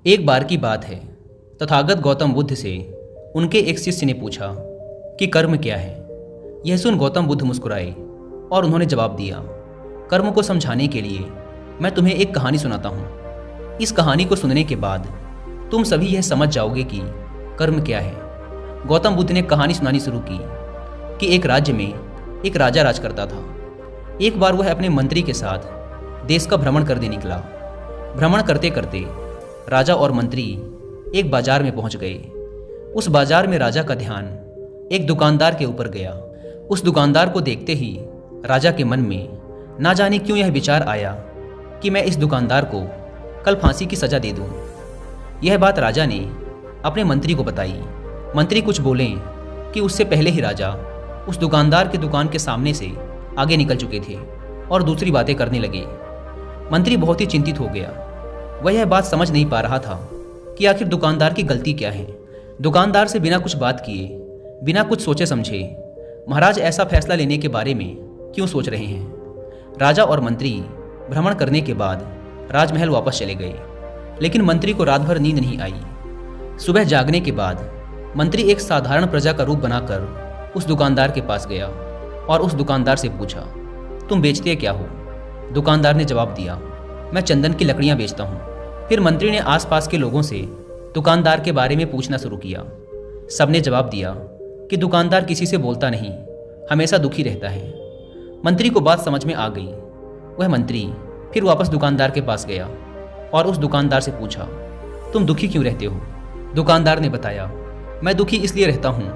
एक बार की बात है, तथागत गौतम बुद्ध से उनके एक शिष्य ने पूछा कि कर्म क्या है। यह सुन गौतम बुद्ध मुस्कुराए और उन्होंने जवाब दिया, कर्म को समझाने के लिए मैं तुम्हें एक कहानी सुनाता हूँ। इस कहानी को सुनने के बाद तुम सभी यह समझ जाओगे कि कर्म क्या है। गौतम बुद्ध ने कहानी सुनानी शुरू की कि एक राज्य में एक राजा राज करता था। एक बार वह अपने मंत्री के साथ देश का भ्रमण करने निकला। भ्रमण करते करते राजा और मंत्री एक बाजार में पहुंच गए। उस बाजार में राजा का ध्यान एक दुकानदार के ऊपर गया। उस दुकानदार को देखते ही राजा के मन में ना जाने क्यों यह विचार आया कि मैं इस दुकानदार को कल फांसी की सजा दे दूं। यह बात राजा ने अपने मंत्री को बताई। मंत्री कुछ बोले कि उससे पहले ही राजा उस दुकानदार की दुकान के सामने से आगे निकल चुके थे और दूसरी बातें करने लगे। मंत्री बहुत ही चिंतित हो गया। वह यह बात समझ नहीं पा रहा था कि आखिर दुकानदार की गलती क्या है। दुकानदार से बिना कुछ बात किए, बिना कुछ सोचे समझे महाराज ऐसा फैसला लेने के बारे में क्यों सोच रहे हैं। राजा और मंत्री भ्रमण करने के बाद राजमहल वापस चले गए, लेकिन मंत्री को रात भर नींद नहीं आई। सुबह जागने के बाद मंत्री एक साधारण प्रजा का रूप बनाकर उस दुकानदार के पास गया और उस दुकानदार से पूछा, तुम बेचते क्या हो? दुकानदार ने जवाब दिया, मैं चंदन की लकड़ियां बेचता हूँ। फिर मंत्री ने आसपास के लोगों से दुकानदार के बारे में पूछना शुरू किया। सबने जवाब दिया कि दुकानदार किसी से बोलता नहीं, हमेशा दुखी रहता है। मंत्री को बात समझ में आ गई। वह मंत्री फिर वापस दुकानदार के पास गया और उस दुकानदार से पूछा, तुम दुखी क्यों रहते हो? दुकानदार ने बताया, मैं दुखी इसलिए रहता हूँ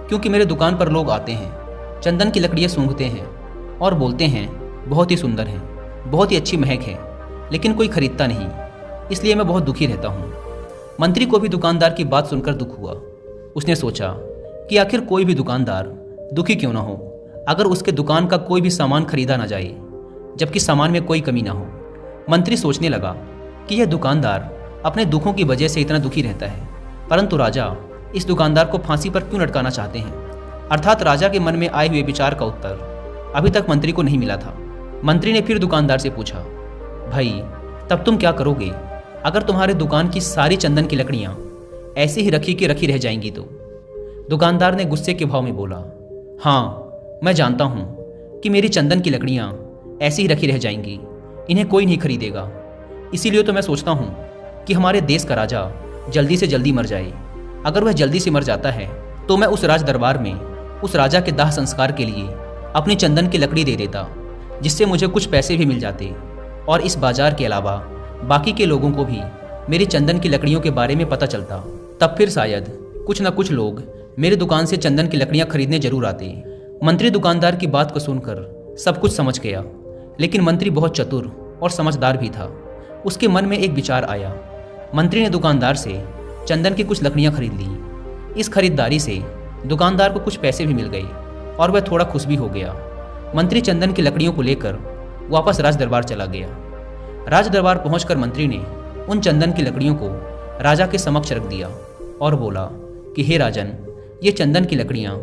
क्योंकि मेरे दुकान पर लोग आते हैं, चंदन की लकड़ियाँ सूंघते हैं और बोलते हैं बहुत ही सुंदर है, बहुत ही अच्छी महक है, लेकिन कोई खरीदता नहीं, इसलिए मैं बहुत दुखी रहता हूँ। मंत्री को भी दुकानदार की बात सुनकर दुख हुआ। उसने सोचा कि आखिर कोई भी दुकानदार दुखी क्यों ना हो अगर उसके दुकान का कोई भी सामान खरीदा ना जाए, जबकि सामान में कोई कमी ना हो। मंत्री सोचने लगा कि यह दुकानदार अपने दुखों की वजह से इतना दुखी रहता है, परंतु राजा इस दुकानदार को फांसी पर क्यों लटकाना चाहते हैं। अर्थात राजा के मन में आए हुए विचार का उत्तर अभी तक मंत्री को नहीं मिला था। मंत्री ने फिर दुकानदार से पूछा, भाई तब तुम क्या करोगे अगर तुम्हारे दुकान की सारी चंदन की लकड़ियां ऐसे ही रखी की रखी रह जाएंगी तो? दुकानदार ने गुस्से के भाव में बोला, हाँ मैं जानता हूँ कि मेरी चंदन की लकड़ियां ऐसी ही रखी रह जाएंगी, इन्हें कोई नहीं खरीदेगा। इसीलिए तो मैं सोचता हूँ कि हमारे देश का राजा जल्दी से जल्दी मर जाए। अगर वह जल्दी से मर जाता है तो मैं उस राज दरबार में उस राजा के दाह संस्कार के लिए अपनी चंदन की लकड़ी दे देता, जिससे मुझे कुछ पैसे भी मिल जाते और इस बाजार के अलावा बाकी के लोगों को भी मेरी चंदन की लकड़ियों के बारे में पता चलता। तब फिर शायद कुछ न कुछ लोग मेरी दुकान से चंदन की लकड़ियां खरीदने जरूर आते। मंत्री दुकानदार की बात को सुनकर सब कुछ समझ गया, लेकिन मंत्री बहुत चतुर और समझदार भी था। उसके मन में एक विचार आया। मंत्री ने दुकानदार से चंदन की कुछ लकड़ियां खरीद ली। इस खरीदारी से दुकानदार को कुछ पैसे भी मिल गए और वह थोड़ा खुश भी हो गया। मंत्री चंदन की लकड़ियों को लेकर वापस राज दरबार चला गया। राज दरबार पहुंचकर मंत्री ने उन चंदन की लकड़ियों को राजा के समक्ष रख दिया और बोला कि हे राजन, ये चंदन की लकड़ियां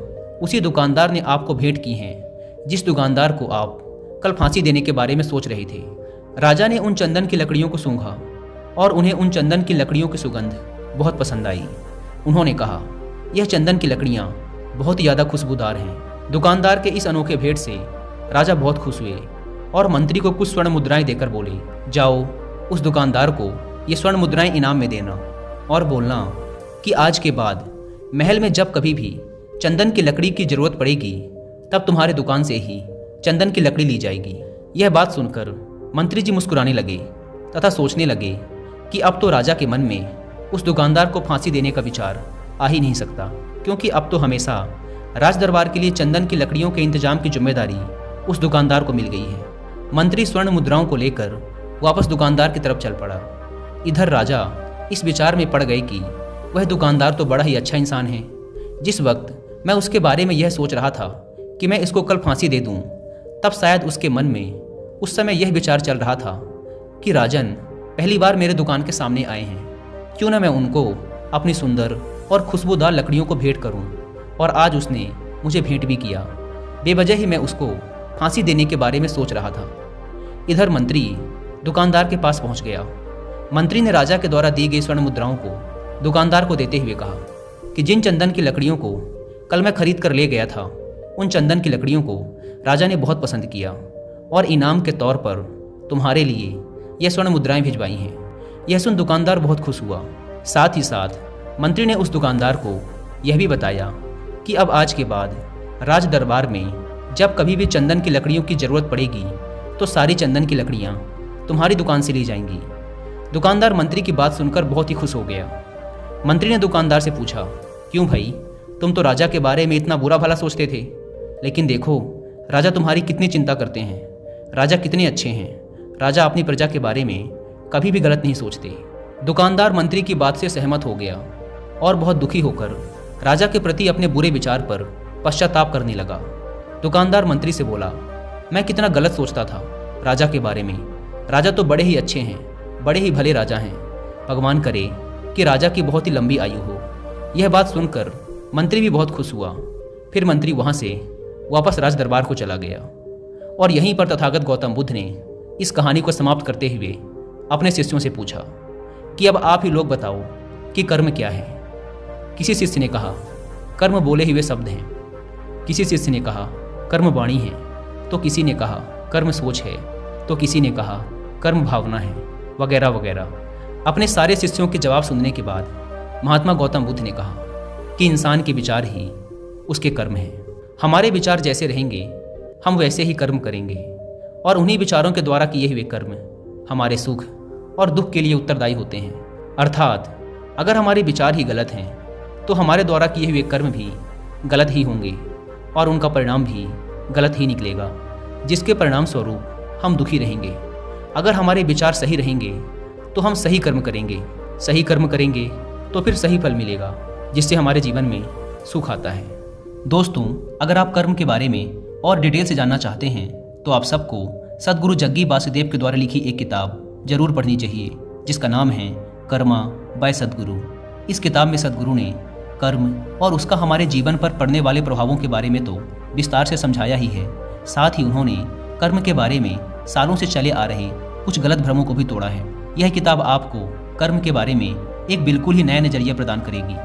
उसी दुकानदार ने आपको भेंट की हैं जिस दुकानदार को आप कल फांसी देने के बारे में सोच रहे थे। राजा ने उन चंदन की लकड़ियों को सूंघा और उन्हें उन चंदन की लकड़ियों की सुगंध बहुत पसंद आई। उन्होंने कहा, यह चंदन की लकड़ियां बहुत ही ज़्यादा खुशबूदार हैं। दुकानदार के इस अनोखे भेंट से राजा बहुत खुश हुए और मंत्री को कुछ स्वर्ण मुद्राएं देकर बोले, जाओ उस दुकानदार को ये स्वर्ण मुद्राएं इनाम में देना और बोलना कि आज के बाद महल में जब कभी भी चंदन की लकड़ी की जरूरत पड़ेगी तब तुम्हारे दुकान से ही चंदन की लकड़ी ली जाएगी। यह बात सुनकर मंत्री जी मुस्कुराने लगे तथा सोचने लगे कि अब तो राजा के मन में उस दुकानदार को फांसी देने का विचार आ ही नहीं सकता, क्योंकि अब तो हमेशा राज दरबार के लिए चंदन की लकड़ियों के इंतजाम की जिम्मेदारी उस दुकानदार को मिल गई है। मंत्री स्वर्ण मुद्राओं को लेकर वापस दुकानदार की तरफ चल पड़ा। इधर राजा इस विचार में पड़ गए कि वह दुकानदार तो बड़ा ही अच्छा इंसान है। जिस वक्त मैं उसके बारे में यह सोच रहा था कि मैं इसको कल फांसी दे दूं, तब शायद उसके मन में उस समय यह विचार चल रहा था कि राजन पहली बार मेरे दुकान के सामने आए हैं, क्यों ना मैं उनको अपनी सुंदर और खुशबूदार लकड़ियों को भेंट करूं। और आज उसने मुझे भेंट भी किया। बेवजह ही मैं उसको फांसी देने के बारे में सोच रहा था। इधर मंत्री दुकानदार के पास पहुंच गया मंत्री ने राजा के द्वारा दी गई स्वर्ण मुद्राओं को दुकानदार को देते हुए कहा कि जिन चंदन की लकड़ियों को कल मैं खरीद कर ले गया था, उन चंदन की लकड़ियों को राजा ने बहुत पसंद किया और इनाम के तौर पर तुम्हारे लिए यह स्वर्ण मुद्राएं भिजवाई हैं। यह सुन दुकानदार बहुत खुश हुआ। साथ ही साथ मंत्री ने उस दुकानदार को यह भी बताया कि अब आज के बाद राज दरबार में जब कभी भी चंदन की लकड़ियों की ज़रूरत पड़ेगी तो सारी चंदन की लकड़ियाँ तुम्हारी दुकान से ली जाएंगी। दुकानदार मंत्री की बात सुनकर बहुत ही खुश हो गया। मंत्री ने दुकानदार से पूछा, क्यों भाई, तुम तो राजा के बारे में इतना बुरा भला सोचते थे, लेकिन देखो राजा तुम्हारी कितनी चिंता करते हैं, राजा कितने अच्छे हैं, राजा अपनी प्रजा के बारे में कभी भी गलत नहीं सोचते। दुकानदार मंत्री की बात से सहमत हो गया और बहुत दुखी होकर राजा के प्रति अपने बुरे विचार पर पश्चाताप करने लगा। दुकानदार मंत्री से बोला, मैं कितना गलत सोचता था राजा के बारे में, राजा तो बड़े ही अच्छे हैं, बड़े ही भले राजा हैं, भगवान करे कि राजा की बहुत ही लंबी आयु हो। यह बात सुनकर मंत्री भी बहुत खुश हुआ। फिर मंत्री वहाँ से वापस राज दरबार को चला गया और यहीं पर तथागत गौतम बुद्ध ने इस कहानी को समाप्त करते हुए अपने शिष्यों से पूछा कि अब आप ही लोग बताओ कि कर्म क्या है। किसी शिष्य ने कहा, कर्म बोले हुए शब्द हैं। किसी शिष्य ने कहा, कर्म वाणी है। तो किसी ने कहा, कर्म सोच है। तो किसी ने कहा, कर्म भावना है, वगैरह वगैरह। अपने सारे शिष्यों के जवाब सुनने के बाद महात्मा गौतम बुद्ध ने कहा कि इंसान के विचार ही उसके कर्म हैं। हमारे विचार जैसे रहेंगे हम वैसे ही कर्म करेंगे और उन्हीं विचारों के द्वारा किए हुए कर्म हमारे सुख और दुख के लिए उत्तरदायी होते हैं। अर्थात अगर हमारे विचार ही गलत हैं तो हमारे द्वारा किए हुए कर्म भी गलत ही होंगे और उनका परिणाम भी गलत ही निकलेगा, जिसके परिणाम स्वरूप हम दुखी रहेंगे। अगर हमारे विचार सही रहेंगे तो हम सही कर्म करेंगे, सही कर्म करेंगे तो फिर सही फल मिलेगा, जिससे हमारे जीवन में सुख आता है। दोस्तों, अगर आप कर्म के बारे में और डिटेल से जानना चाहते हैं तो आप सबको सद्गुरु जग्गी वासुदेव के द्वारा लिखी एक किताब जरूर पढ़नी चाहिए, जिसका नाम है कर्मा बाय सद्गुरु। इस किताब में सद्गुरु ने कर्म और उसका हमारे जीवन पर पड़ने वाले प्रभावों के बारे में तो विस्तार से समझाया ही है, साथ ही उन्होंने कर्म के बारे में सालों से चले आ रहे कुछ गलत भ्रमों को भी तोड़ा है। यह किताब आपको कर्म के बारे में एक बिल्कुल ही नया नजरिया प्रदान करेगी।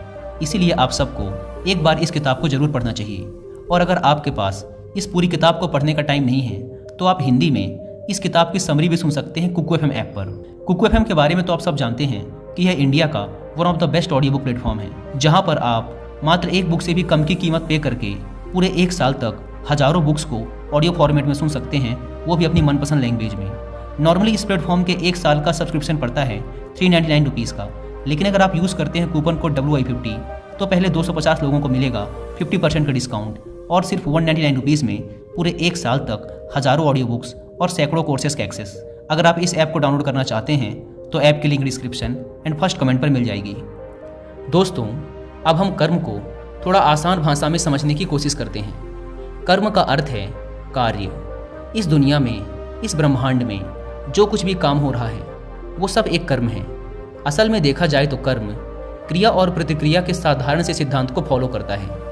इसीलिए आप सबको एक बार इस किताब को जरूर पढ़ना चाहिए। और अगर आपके पास इस पूरी किताब को पढ़ने का टाइम नहीं है तो आप हिंदी में इस किताब की समरी भी सुन सकते हैं कुकू FM ऐप पर। कुकू FM के बारे में तो आप सब जानते हैं कि यह इंडिया का one of the best audio book platform है, जहां पर आप मात्र एक बुक से भी कम की कीमत पे करके पूरे एक साल तक हजारों बुक्स को ऑडियो फॉर्मेट में सुन सकते हैं, वो भी अपनी मनपसंद लैंग्वेज में। नॉर्मली इस प्लेटफॉर्म के एक साल का सब्सक्रिप्शन पड़ता है 399 रुपीज़ का, लेकिन अगर आप यूज़ करते हैं कूपन कोड WI50 तो पहले 250 लोगों को मिलेगा 50% का डिस्काउंट और सिर्फ 199 रुपीज़ में पूरे एक साल तक हजारों ऑडियो बुक्स और सैकड़ों कोर्सेज का एक्सेस। अगर आप इस ऐप को डाउनलोड करना चाहते हैं तो ऐप की link description and first comment पर मिल जाएगी। दोस्तों, अब हम कर्म को थोड़ा आसान भाषा में समझने की कोशिश करते हैं। कर्म का अर्थ है कार्य। इस दुनिया में, इस ब्रह्मांड में जो कुछ भी काम हो रहा है वो सब एक कर्म है। असल में देखा जाए तो कर्म क्रिया और प्रतिक्रिया के साधारण से सिद्धांत को फॉलो करता है।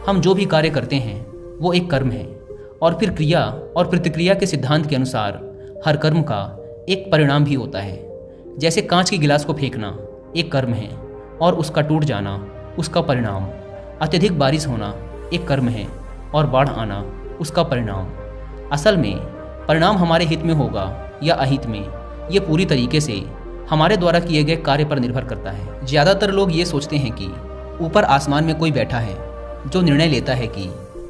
हम जो भी कार्य करते हैं वो एक कर्म है और फिर क्रिया और प्रतिक्रिया के सिद्धांत के अनुसार हर कर्म का एक परिणाम भी होता है। जैसे कांच के गिलास को फेंकना एक कर्म है और उसका टूट जाना उसका परिणाम, अत्यधिक बारिश होना एक कर्म है और बाढ़ आना उसका परिणाम। असल में परिणाम हमारे हित में होगा या अहित में, ये पूरी तरीके से हमारे द्वारा किए गए कार्य पर निर्भर करता है। ज़्यादातर लोग ये सोचते हैं कि ऊपर आसमान में कोई बैठा है जो निर्णय लेता है कि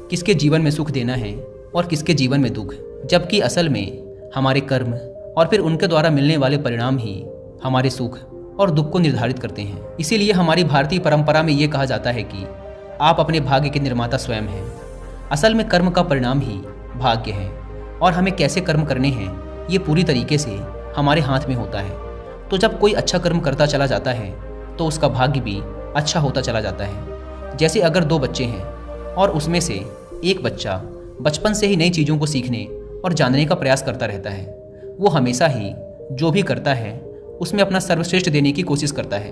किसके जीवन में सुख देना है और किसके जीवन में दुख, जबकि असल में हमारे कर्म और फिर उनके द्वारा मिलने वाले परिणाम ही हमारे सुख और दुख को निर्धारित करते हैं। इसीलिए हमारी भारतीय परंपरा में ये कहा जाता है कि आप अपने भाग्य के निर्माता स्वयं हैं। असल में कर्म का परिणाम ही भाग्य है और हमें कैसे कर्म करने हैं ये पूरी तरीके से हमारे हाथ में होता है। तो जब कोई अच्छा कर्म करता चला जाता है तो उसका भाग्य भी अच्छा होता चला जाता है। जैसे अगर दो बच्चे हैं और उसमें से एक बच्चा बचपन से ही नई चीज़ों को सीखने और जानने का प्रयास करता रहता है, वो हमेशा ही जो भी करता है उसमें अपना सर्वश्रेष्ठ देने की कोशिश करता है,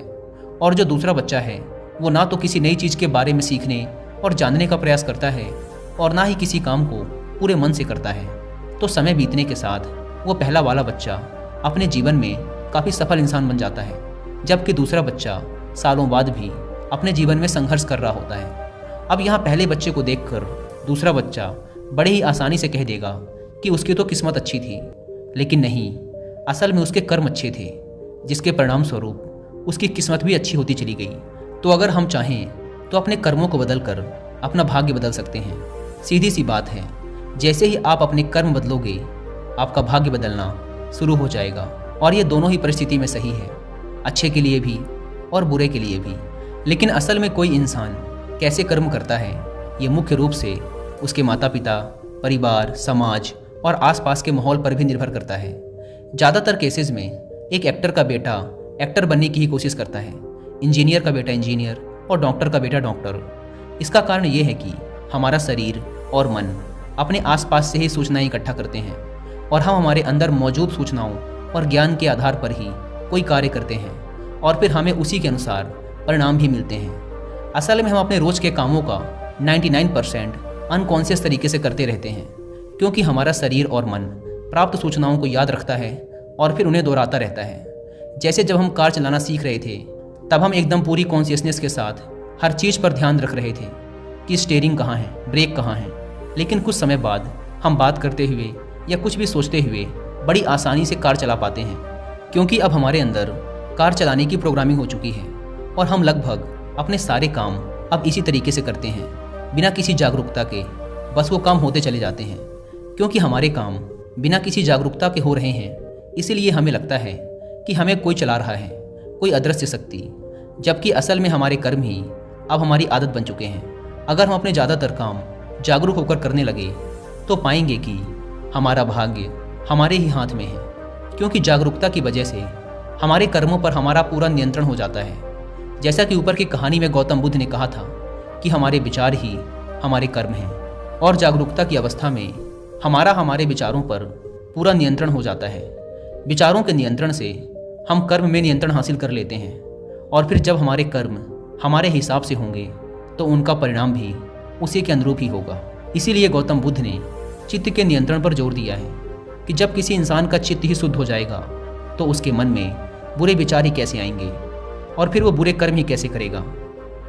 और जो दूसरा बच्चा है वो ना तो किसी नई चीज़ के बारे में सीखने और जानने का प्रयास करता है और ना ही किसी काम को पूरे मन से करता है। तो समय बीतने के साथ वो पहला वाला बच्चा अपने जीवन में काफ़ी सफल इंसान बन जाता है, जबकि दूसरा बच्चा सालों बाद भी अपने जीवन में संघर्ष कर रहा होता है। अब यहाँ पहले बच्चे को देखकर दूसरा बच्चा बड़े ही आसानी से कह देगा कि उसकी तो किस्मत अच्छी थी, लेकिन नहीं, असल में उसके कर्म अच्छे थे, जिसके परिणाम स्वरूप उसकी किस्मत भी अच्छी होती चली गई। तो अगर हम चाहें तो अपने कर्मों को बदलकर अपना भाग्य बदल सकते हैं। सीधी सी बात है, जैसे ही आप अपने कर्म बदलोगे, आपका भाग्य बदलना शुरू हो जाएगा। और ये दोनों ही परिस्थिति में सही है, अच्छे के लिए भी और बुरे के लिए भी। लेकिन असल में कोई इंसान कैसे कर्म करता है, ये मुख्य रूप से उसके माता पिता, परिवार, समाज और आसपास के माहौल पर भी निर्भर करता है। ज़्यादातर केसेस में एक एक्टर का बेटा एक्टर बनने की ही कोशिश करता है, इंजीनियर का बेटा इंजीनियर और डॉक्टर का बेटा डॉक्टर। इसका कारण ये है कि हमारा शरीर और मन अपने आसपास से ही सूचनाएं इकट्ठा करते हैं और हम हमारे अंदर मौजूद सूचनाओं और ज्ञान के आधार पर ही कोई कार्य करते हैं और फिर हमें उसी के अनुसार परिणाम भी मिलते हैं। असल में हम अपने रोज के कामों का 99% अनकॉन्शियस तरीके से करते रहते हैं, क्योंकि हमारा शरीर और मन प्राप्त सूचनाओं को याद रखता है और फिर उन्हें दोहराता रहता है। जैसे जब हम कार चलाना सीख रहे थे, तब हम एकदम पूरी कॉन्शियसनेस के साथ हर चीज़ पर ध्यान रख रहे थे कि स्टीयरिंग कहाँ है, ब्रेक कहाँ है। लेकिन कुछ समय बाद हम बात करते हुए या कुछ भी सोचते हुए बड़ी आसानी से कार चला पाते हैं, क्योंकि अब हमारे अंदर कार चलाने की प्रोग्रामिंग हो चुकी है और हम लगभग अपने सारे काम अब इसी तरीके से करते हैं, बिना किसी जागरूकता के। बस वो काम होते चले जाते हैं, क्योंकि हमारे काम बिना किसी जागरूकता के हो रहे हैं। इसीलिए हमें लगता है कि हमें कोई चला रहा है, कोई अदृश्य शक्ति, जबकि असल में हमारे कर्म ही अब हमारी आदत बन चुके हैं। अगर हम अपने ज़्यादातर काम जागरूक होकर करने लगे तो पाएंगे कि हमारा भाग्य हमारे ही हाथ में है, क्योंकि जागरूकता की वजह से हमारे कर्मों पर हमारा पूरा नियंत्रण हो जाता है। जैसा कि ऊपर की कहानी में गौतम बुद्ध ने कहा था कि हमारे विचार ही हमारे कर्म हैं, और जागरूकता की अवस्था में हमारे विचारों पर पूरा नियंत्रण हो जाता है। विचारों के नियंत्रण से हम कर्म में नियंत्रण हासिल कर लेते हैं, और फिर जब हमारे कर्म हमारे हिसाब से होंगे तो उनका परिणाम भी उसी के अनुरूप ही होगा। इसीलिए गौतम बुद्ध ने चित्त के नियंत्रण पर जोर दिया है कि जब किसी इंसान का चित्त ही शुद्ध हो जाएगा तो उसके मन में बुरे विचार ही कैसे आएंगे और फिर वो बुरे कर्म ही कैसे करेगा।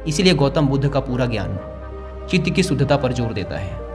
इसीलिए गौतम बुद्ध का पूरा ज्ञान चित्त की शुद्धता पर जोर देता है।